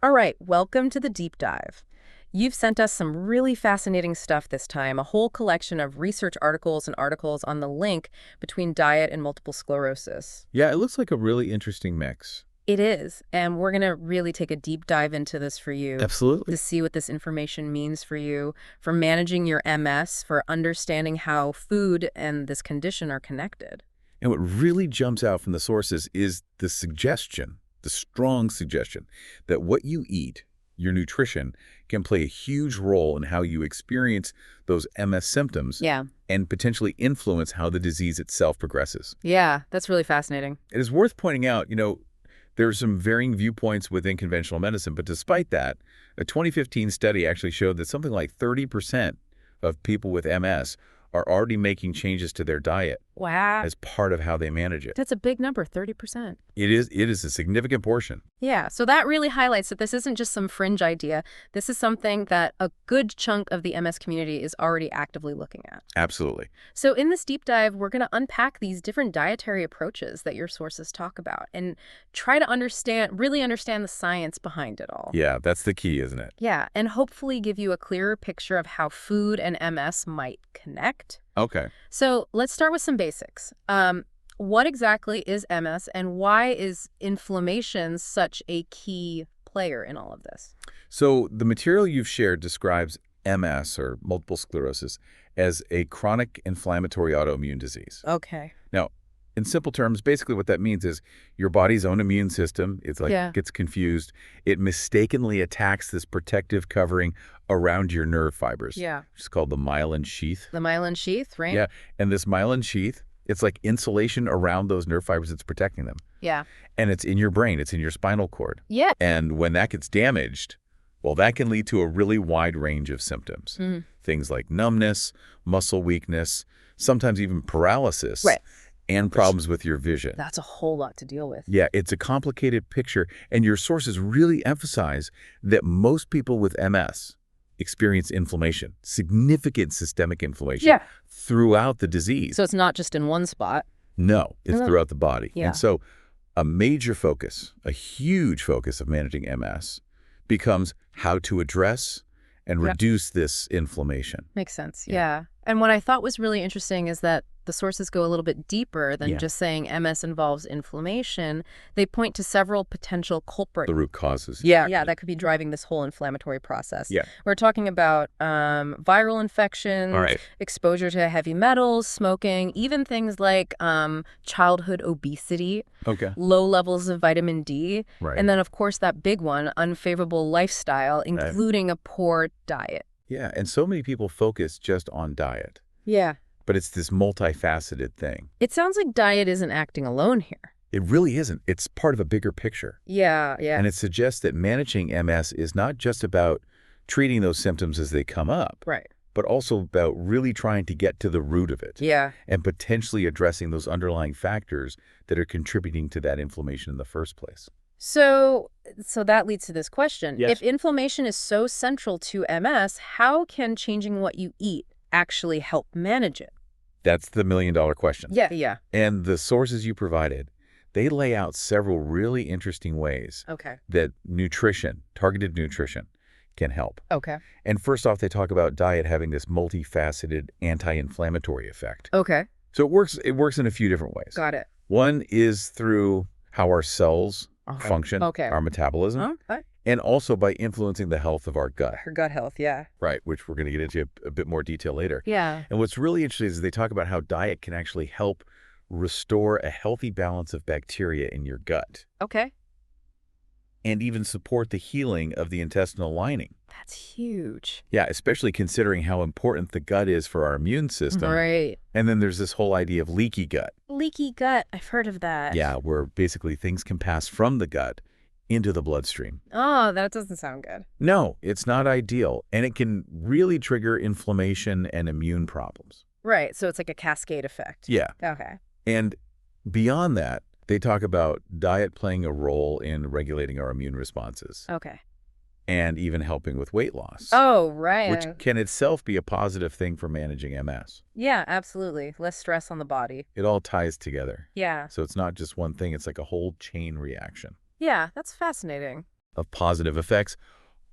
All right, welcome to the deep dive. You've sent us some really fascinating stuff this time, a whole collection of research articles and articles on the link between diet and multiple sclerosis. Yeah, it looks like a really interesting mix. It is, and we're going to really take a deep dive into this for you to Absolutely. see what this information means for you, for managing your MS, for understanding how food and this condition are connected. And what really jumps out from the sources is the suggestion, the strong suggestion, that what you eat, your nutrition, can play a huge role in how you experience those MS symptoms Yeah. and potentially influence how the disease itself progresses. Yeah, that's really fascinating. It is worth pointing out, there are some varying viewpoints within conventional medicine, but despite that, a 2015 study actually showed that something like 30% of people with MS are already making changes to their diet Wow. as part of how they manage it. That's a big number, 30%. It is a significant portion. Yeah, so that really highlights that this isn't just some fringe idea. This is something that a good chunk of the MS community is already actively looking at. Absolutely. So in this deep dive, we're going to unpack these different dietary approaches that your sources talk about and try to really understand the science behind it all. Yeah, that's the key, isn't it? Yeah, and hopefully give you a clearer picture of how food and MS might connect. Okay. So let's start with some basics. What exactly is MS and why is inflammation such a key player in all of this? So the material you've shared describes MS, or multiple sclerosis, as a chronic inflammatory autoimmune disease. Okay. Now, in simple terms, basically what that means is your body's own immune system, Yeah. gets confused. It mistakenly attacks this protective covering around your nerve fibers. Yeah. It's called the myelin sheath. The myelin sheath, right? Yeah, and this myelin sheath, it's like insulation around those nerve fibers that's protecting them. Yeah. And it's in your brain, it's in your spinal cord. Yeah. And when that gets damaged, well, that can lead to a really wide range of symptoms. Mhm. Things like numbness, muscle weakness, sometimes even paralysis. Right. And problems with your vision. That's a whole lot to deal with. Yeah, it's a complicated picture, and your sources really emphasize that most people with MS experience inflammation, significant systemic inflammation Yeah. throughout the disease. So it's not just in one spot. No, it's No. throughout the body. Yeah. And so a major focus, a huge focus of managing MS becomes how to address and Yeah. reduce this inflammation. Makes sense. Yeah. Yeah. And what I thought was really interesting is that the sources go a little bit deeper than Yeah. just saying MS involves inflammation. They point to several potential culprits. The root causes. Yeah, that could be driving this whole inflammatory process. Yeah. We're talking about viral infections, All right. exposure to heavy metals, smoking, even things like childhood obesity, Okay. low levels of vitamin D, Right. and then, of course, that big one, unfavorable lifestyle, including a poor diet. Yeah, and so many people focus just on diet, Yeah. but it's this multifaceted thing. It sounds like diet isn't acting alone here. It really isn't. It's part of a bigger picture. Yeah. And it suggests that managing MS is not just about treating those symptoms as they come up, Right. but also about really trying to get to the root of it Yeah. and potentially addressing those underlying factors that are contributing to that inflammation in the first place. So that leads to this question. Yes. If inflammation is so central to MS, how can changing what you eat actually help manage it? That's the million-dollar question. Yeah. And the sources you provided, they lay out several really interesting ways Okay. that nutrition, targeted nutrition, can help. Okay. And first off, they talk about diet having this multifaceted anti-inflammatory effect. Okay. So it works in a few different ways. Got it. One is through how our cells function, Okay. our metabolism, Okay. and also by influencing the health of our gut, Her gut health, yeah. right, which we're going to get into a bit more detail later. Yeah. And what's really interesting is they talk about how diet can actually help restore a healthy balance of bacteria in your gut Okay. and even support the healing of the intestinal lining. That's huge. Yeah, especially considering how important the gut is for our immune system. Right. And then there's this whole idea of leaky gut. Leaky gut. I've heard of that. Yeah, where basically things can pass from the gut into the bloodstream. Oh, that doesn't sound good. No, it's not ideal, and it can really trigger inflammation and immune problems. Right. So it's like a cascade effect. Yeah, Okay. and beyond that, they talk about diet playing a role in regulating our immune responses Okay. and even helping with weight loss, Oh, right. which can itself be a positive thing for managing MS. Yeah, absolutely. Less stress on the body. It all ties together. Yeah. So it's not just one thing, it's like a whole chain reaction. Yeah, that's fascinating. of positive effects,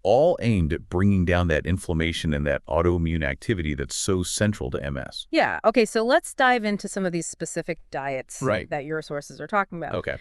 all aimed at bringing down that inflammation and that autoimmune activity that's so central to MS. Yeah. Okay, so let's dive into some of these specific diets Right. that your sources are talking about. Okay.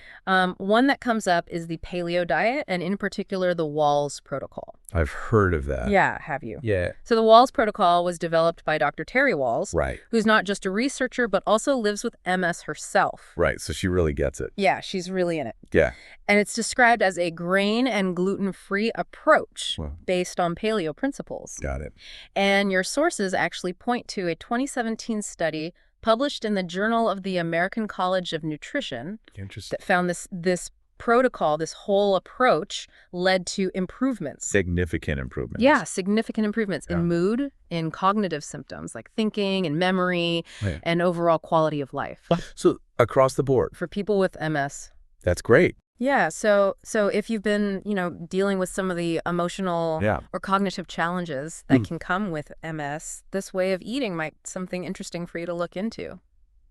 One that comes up is the paleo diet, and in particular, the Walls Protocol. I've heard of that. Yeah, have you? Yeah. So the Walls Protocol was developed by Dr. Terry Walls, Right. who's not just a researcher, but also lives with MS herself. Right. So she really gets it. Yeah, she's really in it. Yeah. And it's described as a grain and gluten-free approach Well, based on paleo principles. got it. And your sources actually point to a 2017 study published in the Journal of the American College of Nutrition Interesting. that found this protocol, this whole approach, led to improvements. Significant improvements. Yeah, significant improvements Yeah. in mood, in cognitive symptoms like thinking and memory, Yeah. and overall quality of life So across the board, for people with MS. that's great. Yeah, so if you've been, dealing with some of the emotional Yeah. or cognitive challenges that can come with MS, this way of eating might be something interesting for you to look into.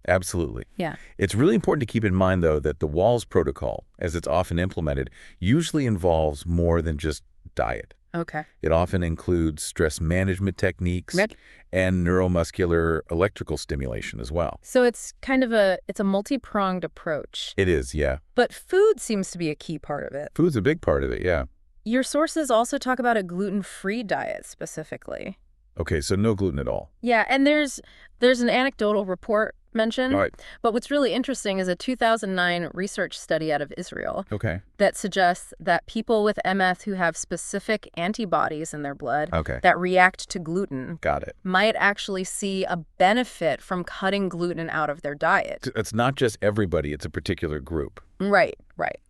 Absolutely. Yeah. It's really important to keep in mind, though, that the Walls Protocol, as it's often implemented, usually involves more than just diet. Okay. It often includes stress management techniques Yep. and neuromuscular electrical stimulation as well. So it's kind of a multi-pronged approach, It is, yeah. but food seems to be a key part of it. Food's a big part of it, yeah. Your sources also talk about a gluten-free diet specifically. Okay, so no gluten at all. Yeah, and there's an anecdotal report mentioned, All right. but what's really interesting is a 2009 research study out of Israel Okay. that suggests that people with MS who have specific antibodies in their blood Okay. that react to gluten Got it. might actually see a benefit from cutting gluten out of their diet. It's not just everybody, it's a particular group. Right.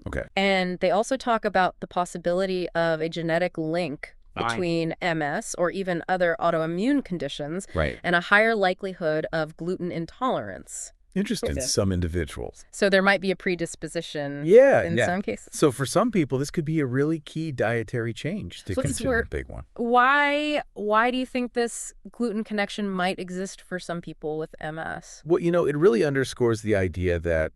Okay. And they also talk about the possibility of a genetic link Right. between MS or even other autoimmune conditions Right. and a higher likelihood of gluten intolerance. Interesting. In some individuals. So there might be a predisposition Yeah, in some cases. So for some people, this could be a really key dietary change to So this is consider where- a big one. Why do you think this gluten connection might exist for some people with MS? Well, it really underscores the idea that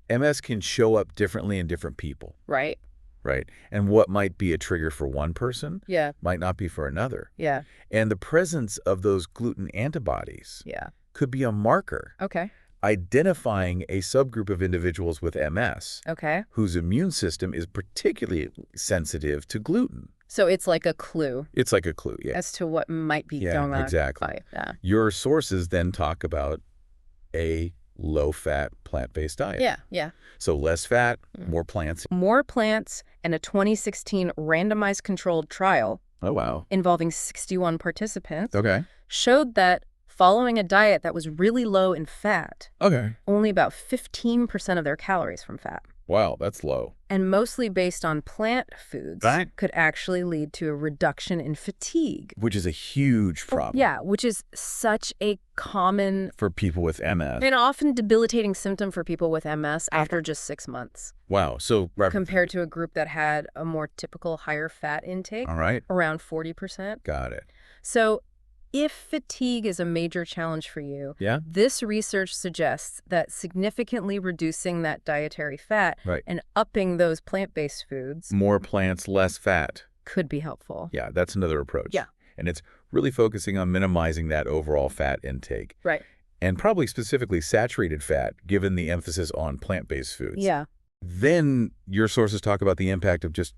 MS can show up differently in different people, Right? right? And what might be a trigger for one person Yeah. might not be for another. Yeah. And the presence of those gluten antibodies Yeah. could be a marker Okay. identifying a subgroup of individuals with MS Okay. whose immune system is particularly sensitive to gluten. So it's like a clue It's like a clue, yeah. as to what might be Yeah, going on. exactly. Yeah. Your sources then talk about a low-fat, plant-based diet. Yeah. Yeah. So less fat, Mm. more plants. More plants and a 2016 randomized controlled trial Oh, wow. involving 61 participants Okay. showed that following a diet that was really low in fat, Okay. only about 15% of their calories from fat, Wow, that's low. and mostly based on plant foods, Right. could actually lead to a reduction in fatigue. Which is a huge problem Yeah, which is such a common for people with MS. and often debilitating symptom for people with MS after just 6 months, Wow. So, compared to a group that had a more typical higher fat intake, all right. around 40%. Got it. So if fatigue is a major challenge for you, Yeah. this research suggests that significantly reducing that dietary fat Right. and upping those plant-based foods More plants, less fat. could be helpful. Yeah, that's another approach. Yeah. And it's really focusing on minimizing that overall fat intake. Right. And probably specifically saturated fat, given the emphasis on plant-based foods. Yeah. Then your sources talk about the impact of just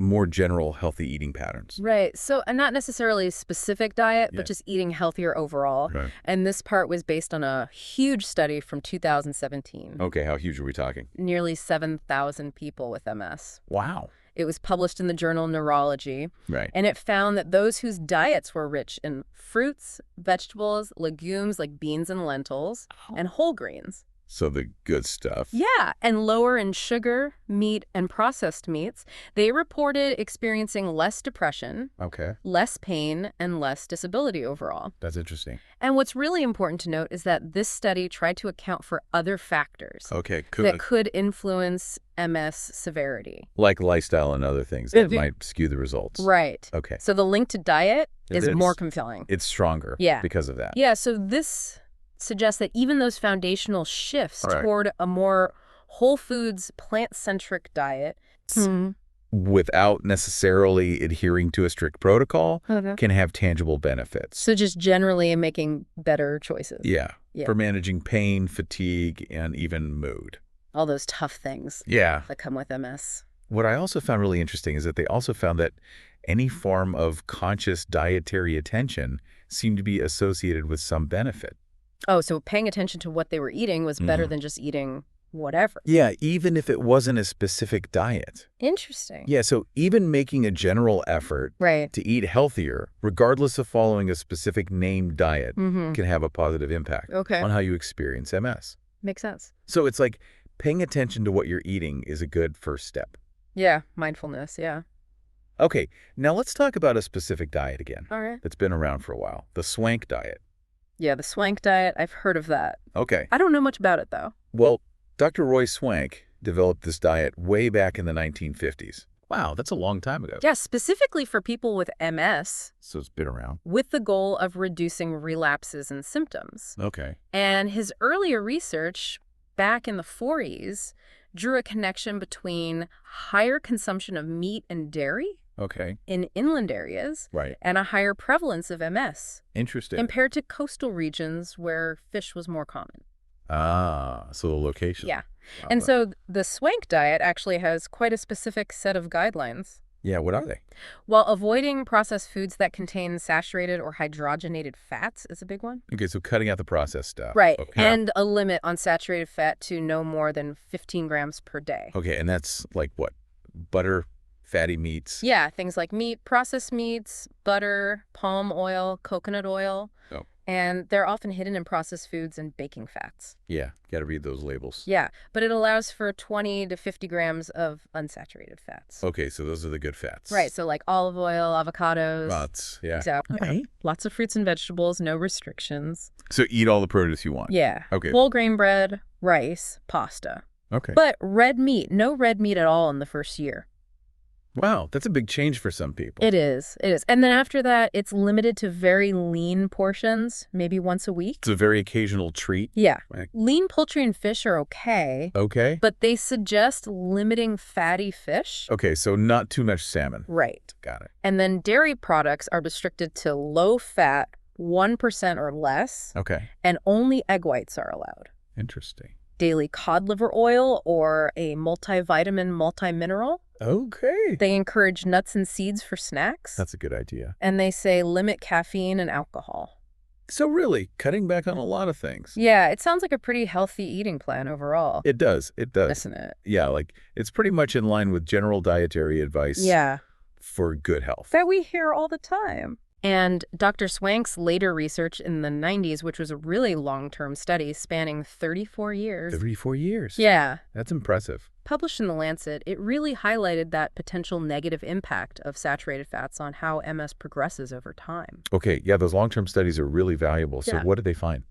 more general healthy eating patterns. Right. So, and not necessarily a specific diet, Yeah. but just eating healthier overall. Right. And this part was based on a huge study from 2017. Okay, how huge are we talking? Nearly 7,000 people with MS. Wow. It was published in the journal Neurology. Right. And it found that those whose diets were rich in fruits, vegetables, legumes like beans and lentils, and whole grains. So the good stuff. Yeah, and lower in sugar, meat, and processed meats, they reported experiencing less depression, Okay, less pain, and less disability overall. that's interesting. And what's really important to note is that this study tried to account for other factors Okay, that could influence MS severity. like lifestyle and other things that might skew the results. Right. Okay. So the link to diet It is is. more compelling. It's stronger. Yeah. Because of that. Yeah, so this suggests that even those foundational shifts All right. toward a more whole foods, plant-centric diet without necessarily adhering to a strict protocol Okay. can have tangible benefits. So just generally making better choices. Yeah, Yeah. for managing pain, fatigue, and even mood. All those tough things Yeah. that come with MS. What I also found really interesting is that they also found that any form of conscious dietary attention seemed to be associated with some benefit. Oh, so paying attention to what they were eating was better than just eating whatever. Yeah, even if it wasn't a specific diet. Interesting. Yeah, so even making a general effort Right. to eat healthier, regardless of following a specific named diet, Mm-hmm. can have a positive impact Okay. on how you experience MS. Makes sense. So it's like paying attention to what you're eating is a good first step. Yeah. Mindfulness. Yeah. Okay, now let's talk about a specific diet again All right. that's been around for a while, the swank diet. Yeah. The swank diet. I've heard of that. Okay, I don't know much about it, though. well, Dr. Roy Swank developed this diet way back in the 1950s. Wow, that's a long time ago. Yeah. Specifically for people with MS, So it's been around. with the goal of reducing relapses and symptoms. Okay. And his earlier research back in the 40s drew a connection between higher consumption of meat and dairy Okay. in inland areas Right. and a higher prevalence of MS Interesting. compared to coastal regions where fish was more common. So the location. Yeah. Wow, And so the swank diet actually has quite a specific set of guidelines. yeah, what are they? While avoiding processed foods that contain saturated or hydrogenated fats is a big one. Okay, so cutting out the processed stuff. Right. Okay. And a limit on saturated fat to no more than 15 grams per day. Okay, and that's like what? Butter, fatty meats. Yeah, things like meat, processed meats, butter, palm oil, coconut oil. Oh. And they're often hidden in processed foods and baking fats. Yeah, got to read those labels. Yeah, but it allows for 20 to 50 grams of unsaturated fats. Okay, so those are the good fats. Right, so like olive oil, avocados. Lots, yeah. Exactly. Okay. Lots of fruits and vegetables, no restrictions. So eat all the produce you want. Yeah. Okay. Whole grain bread, rice, pasta. Okay. But red meat, no red meat at all in the first year. Wow, that's a big change for some people. It is. It is. And then after that, it's limited to very lean portions, maybe once a week. It's a very occasional treat. Yeah. Right. Lean poultry and fish are okay, Okay. but they suggest limiting fatty fish. Okay, so not too much salmon. Right. Got it. And then dairy products are restricted to low fat, 1% or less, Okay. and only egg whites are allowed. Interesting. Daily cod liver oil or a multivitamin, multimineral. Okay. They encourage nuts and seeds for snacks. That's a good idea. And they say limit caffeine and alcohol. So really, cutting back on a lot of things. Yeah, it sounds like a pretty healthy eating plan overall. It does. It does. Isn't it? Yeah, like it's pretty much in line with general dietary advice Yeah. for good health. That we hear all the time. And Dr. Swank's later research in the 90s, which was a really long-term study spanning 34 years. 34 years. Yeah. That's impressive. Published in The Lancet, it really highlighted that potential negative impact of saturated fats on how MS progresses over time. Okay, yeah, those long-term studies are really valuable. So Yeah. what did they find?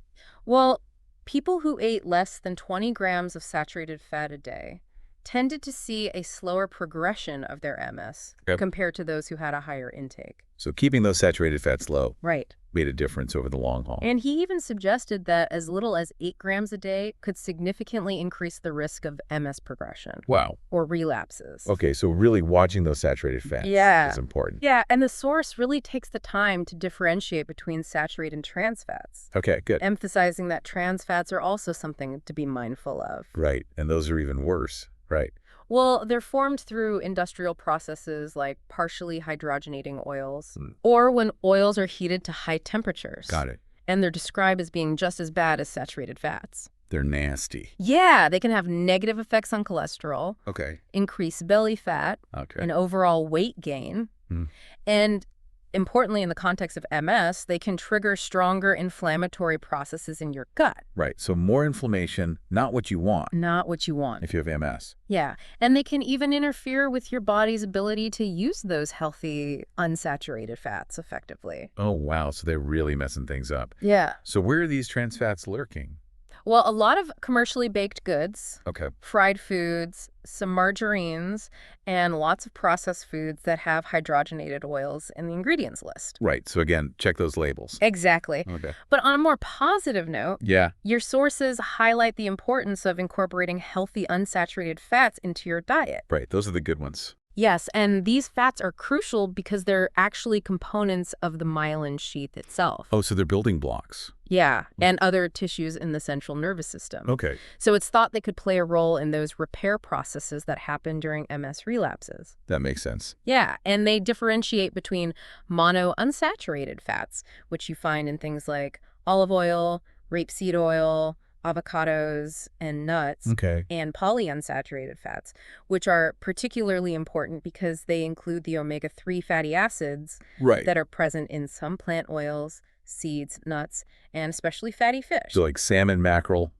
Well, people who ate less than 20 grams of saturated fat a day tended to see a slower progression of their MS Yep. compared to those who had a higher intake. So keeping those saturated fats low Right. made a difference over the long haul. And he even suggested that as little as 8 grams a day could significantly increase the risk of MS progression Wow. or relapses. Okay, so really watching those saturated fats Yeah. is important. Yeah, and the source really takes the time to differentiate between saturated and trans fats, Okay, good. emphasizing that trans fats are also something to be mindful of. Right, and those are even worse. Right. Well, they're formed through industrial processes like partially hydrogenating oils, Hmm. or when oils are heated to high temperatures. Got it. And they're described as being just as bad as saturated fats. They're nasty. Yeah, they can have negative effects on cholesterol, Okay. increase belly fat, Okay. and overall weight gain. Hmm. And importantly, in the context of MS, they can trigger stronger inflammatory processes in your gut. Right. So more inflammation, not what you want Not what you want. if you have MS. Yeah, and they can even interfere with your body's ability to use those healthy, unsaturated fats effectively. Oh, wow. So they're really messing things up. Yeah. So where are these trans fats lurking? Well, a lot of commercially baked goods, Okay. fried foods, some margarines, and lots of processed foods that have hydrogenated oils in the ingredients list. Right. So again, check those labels. Exactly. Okay. But on a more positive note, Yeah. your sources highlight the importance of incorporating healthy unsaturated fats into your diet. Right. Those are the good ones. Yes, and these fats are crucial because they're actually components of the myelin sheath itself. Oh, so they're building blocks. Yeah, and other tissues in the central nervous system. Okay. So it's thought they could play a role in those repair processes that happen during MS relapses. That makes sense. Yeah, and they differentiate between monounsaturated fats, which you find in things like olive oil, rapeseed oil, avocados, and nuts, Okay. and polyunsaturated fats, which are particularly important because they include the omega-3 fatty acids Right. that are present in some plant oils, seeds, nuts, and especially fatty fish. So like salmon, mackerel.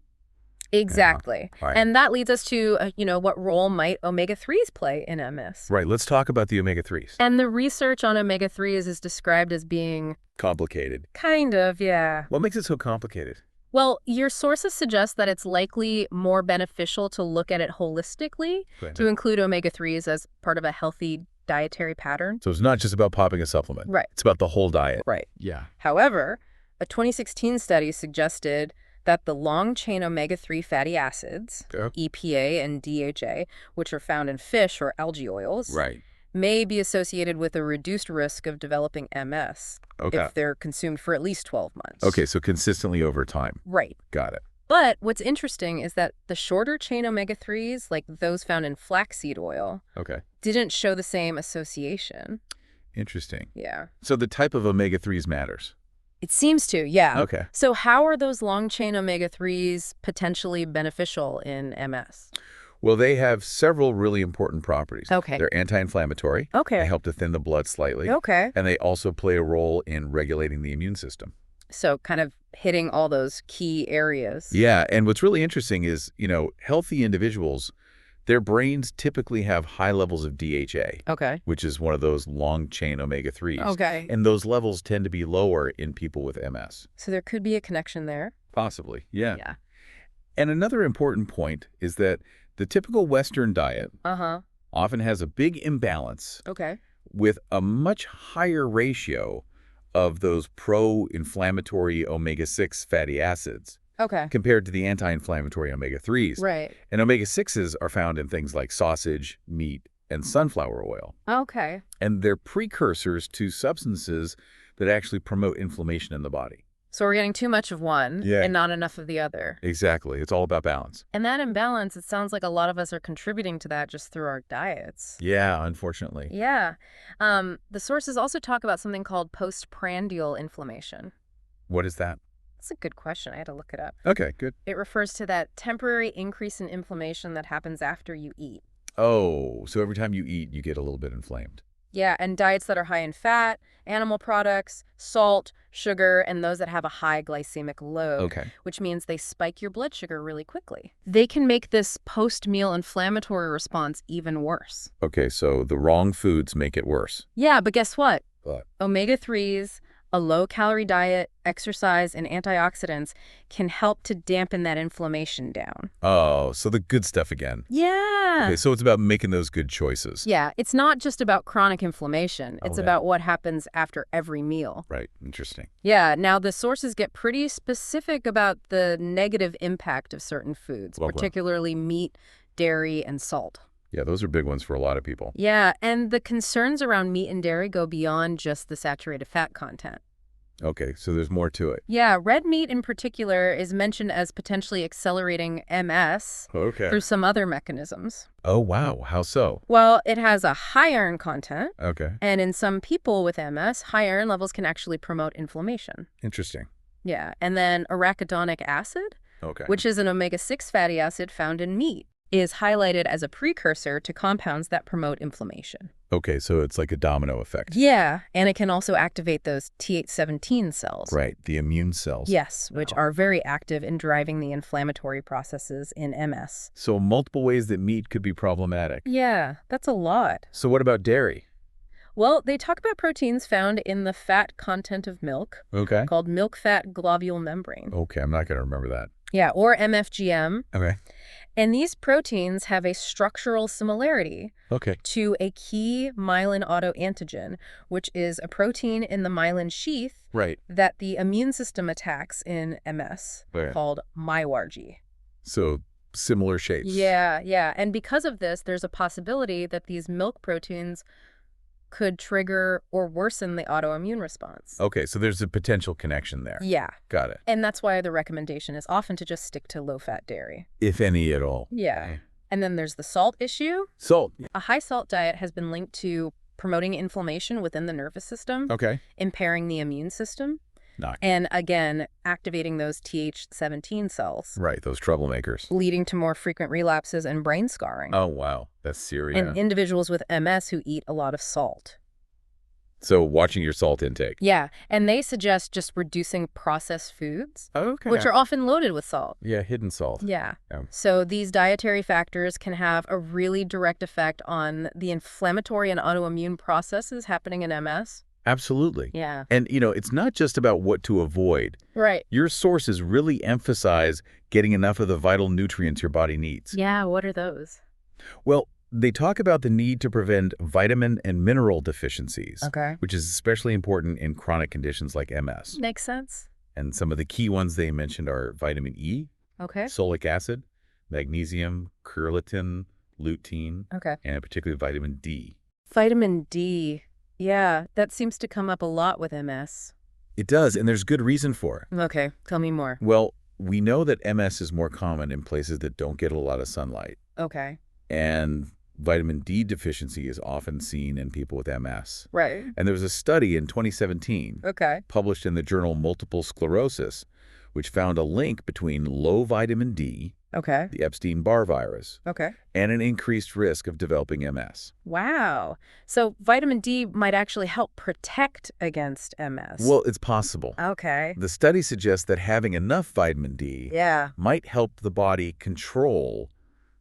Exactly. All right. And that leads us to, what role might omega-3s play in MS? Right. Let's talk about the omega-3s. And the research on omega-3s is described as being Complicated. kind of, yeah. What makes it so complicated? Well, your sources suggest that it's likely more beneficial to look at it holistically, to include omega-3s as part of a healthy dietary pattern. So it's not just about popping a supplement. Right. It's about the whole diet. Right. Yeah. However, a 2016 study suggested that the long-chain omega-3 fatty acids, EPA and DHA, which are found in fish or algae oils, Right. may be associated with a reduced risk of developing MS if they're consumed for at least 12 months. Okay, so consistently over time. Right. Got it. But what's interesting is that the shorter chain omega-3s, like those found in flaxseed oil, Okay. didn't show the same association. Interesting. Yeah. So the type of omega-3s matters. It seems to, yeah. Okay. So how are those long-chain omega-3s potentially beneficial in MS? Well, they have several really important properties. Okay. They're anti-inflammatory. Okay. They help to thin the blood slightly. Okay. And they also play a role in regulating the immune system. So kind of hitting all those key areas. Yeah, and what's really interesting is, healthy individuals, their brains typically have high levels of DHA, Okay. which is one of those long-chain omega-3s. Okay. And those levels tend to be lower in people with MS. So there could be a connection there. Possibly, yeah. Yeah. And another important point is that the typical Western diet often has a big imbalance Okay. with a much higher ratio of those pro-inflammatory omega-6 fatty acids Okay. compared to the anti-inflammatory omega-3s. Right. And omega-6s are found in things like sausage, meat, and sunflower oil. Okay. And they're precursors to substances that actually promote inflammation in the body. So we're getting too much of one and not enough of the other. Exactly. It's all about balance. And that imbalance, it sounds like a lot of us are contributing to that just through our diets. Yeah, unfortunately. Yeah. The sources also talk about something called postprandial inflammation. What is that? That's a good question. I had to look it up. Okay, good. It refers to that temporary increase in inflammation that happens after you eat. Oh, so every time you eat, you get a little bit inflamed. Yeah, and diets that are high in fat, animal products, salt, sugar, and those that have a high glycemic load, which means they spike your blood sugar really quickly. They can make this post-meal inflammatory response even worse. Okay, so the wrong foods make it worse. Yeah, but guess what? What? Omega-3s, a low-calorie diet, exercise, and antioxidants can help to dampen that inflammation down. Oh, so the good stuff again. Yeah. Okay, so it's about making those good choices. Yeah, it's not just about chronic inflammation. It's about what happens after every meal. Right, interesting. Yeah, now the sources get pretty specific about the negative impact of certain foods, particularly meat, dairy, and salt. Yeah, those are big ones for a lot of people. Yeah, and the concerns around meat and dairy go beyond just the saturated fat content. Okay, so there's more to it. Yeah, red meat in particular is mentioned as potentially accelerating MS through some other mechanisms. Oh, wow. How so? Well, it has a high iron content. Okay. And in some people with MS, high iron levels can actually promote inflammation. Interesting. Yeah, and then arachidonic acid, which is an omega-6 fatty acid found in meat, is highlighted as a precursor to compounds that promote inflammation. Okay, so it's like a domino effect. Yeah, and it can also activate those Th17 cells. Right, the immune cells. Yes, which are very active in driving the inflammatory processes in MS. So multiple ways that meat could be problematic. Yeah, that's a lot. So what about dairy? Well, they talk about proteins found in the fat content of milk called milk fat globule membrane. Okay, I'm not going to remember that. Yeah, or MFGM. Okay. And these proteins have a structural similarity to a key myelin autoantigen, which is a protein in the myelin sheath that the immune system attacks in MS called MyWARG. So similar shapes. Yeah, yeah. And because of this, there's a possibility that these milk proteins could trigger or worsen the autoimmune response. Okay, so there's a potential connection there. Yeah. Got it. And that's why the recommendation is often to just stick to low-fat dairy. If any at all. Yeah. Okay. And then there's the salt issue. Salt. A high-salt diet has been linked to promoting inflammation within the nervous system, Okay. impairing the immune system, No. and again, activating those Th17 cells, Right, those troublemakers. leading to more frequent relapses and brain scarring. Oh, wow. That's serious. And individuals with MS who eat a lot of salt. So watching your salt intake. Yeah, and they suggest just reducing processed foods, Okay. which are often loaded with salt. Yeah, hidden salt. Yeah. Yeah. So these dietary factors can have a really direct effect on the inflammatory and autoimmune processes happening in MS. Absolutely. Yeah. And, it's not just about what to avoid. Right. Your sources really emphasize getting enough of the vital nutrients your body needs. Yeah, what are those? Well, they talk about the need to prevent vitamin and mineral deficiencies, Okay. which is especially important in chronic conditions like MS. Makes sense. And some of the key ones they mentioned are vitamin E, Okay. folic acid, magnesium, quercetin, lutein, Okay. and particularly vitamin D. Vitamin D. Yeah, that seems to come up a lot with MS. It does, and there's good reason for it. Okay, tell me more. Well, we know that MS is more common in places that don't get a lot of sunlight. Okay. And vitamin D deficiency is often seen in people with MS. Right. And there was a study in 2017 Okay. published in the journal Multiple Sclerosis, which found a link between low vitamin D, Okay. the Epstein-Barr virus, Okay. and an increased risk of developing MS. Wow. So vitamin D might actually help protect against MS. Well, it's possible. Okay. The study suggests that having enough vitamin D Yeah. might help the body control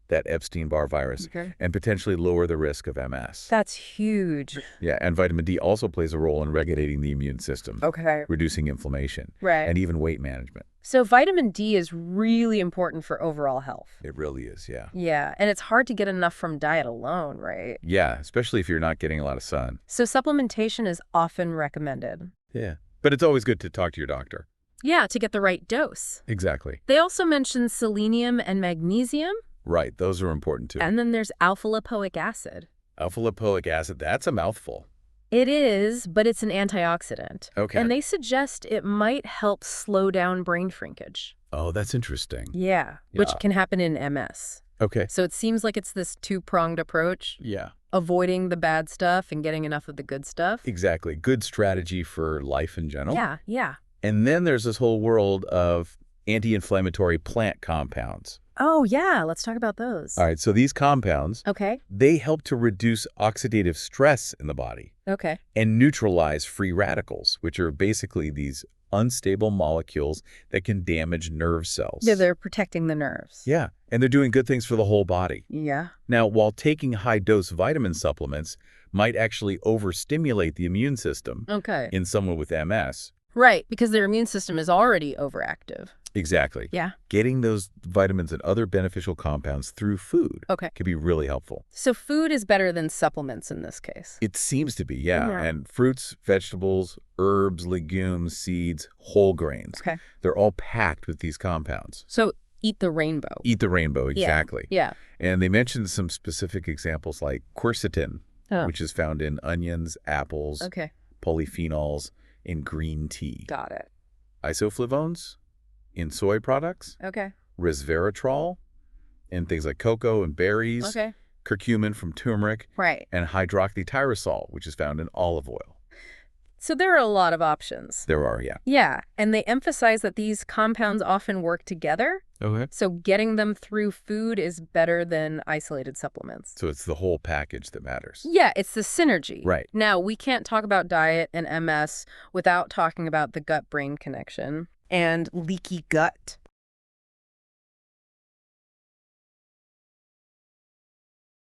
that Epstein-Barr virus Okay. and potentially lower the risk of MS. That's huge. Yeah, and vitamin D also plays a role in regulating the immune system, Okay. reducing inflammation, Right. and even weight management. So vitamin D is really important for overall health. It really is, yeah. Yeah, and it's hard to get enough from diet alone, right? Yeah, especially if you're not getting a lot of sun. So supplementation is often recommended. Yeah. But it's always good to talk to your doctor. Yeah, to get the right dose. Exactly. They also mention selenium and magnesium, Right, those are important too. and then there's alpha-lipoic acid. Alpha-lipoic acid, that's a mouthful. It is, but it's an antioxidant. Okay. And they suggest it might help slow down brain shrinkage. Oh, that's interesting. Yeah, which Yeah. can happen in MS. Okay. So it seems like it's this two-pronged approach, Yeah. avoiding the bad stuff and getting enough of the good stuff. Exactly. Good strategy for life in general. Yeah, yeah. And then there's this whole world of anti-inflammatory plant compounds. Oh, yeah. Let's talk about those. All right, so these compounds, Okay. they help to reduce oxidative stress in the body Okay. and neutralize free radicals, which are basically these unstable molecules that can damage nerve cells. Yeah, they're protecting the nerves. Yeah, and they're doing good things for the whole body. Yeah. Now, while taking high-dose vitamin supplements might actually overstimulate the immune system Okay. in someone with MS. Right, because their immune system is already overactive. Exactly. Yeah. Getting those vitamins and other beneficial compounds through food Okay. can be really helpful. So food is better than supplements in this case. It seems to be, yeah. Yeah. And fruits, vegetables, herbs, legumes, seeds, whole grains. Okay. They're all packed with these compounds. So eat the rainbow. Eat the rainbow, exactly. Yeah. And they mentioned some specific examples like quercetin, Oh. which is found in onions, apples, Okay. polyphenols, in green tea. Got it. Isoflavones in soy products, Okay. resveratrol in things like cocoa and berries, Okay. curcumin from turmeric, Right. and hydroxytyrosol, which is found in olive oil. So there are a lot of options. There are, yeah. Yeah, and they emphasize that these compounds often work together, Okay. so getting them through food is better than isolated supplements. So it's the whole package that matters. Yeah, it's the synergy. Right. Now, we can't talk about diet and MS without talking about the gut-brain connection and leaky gut.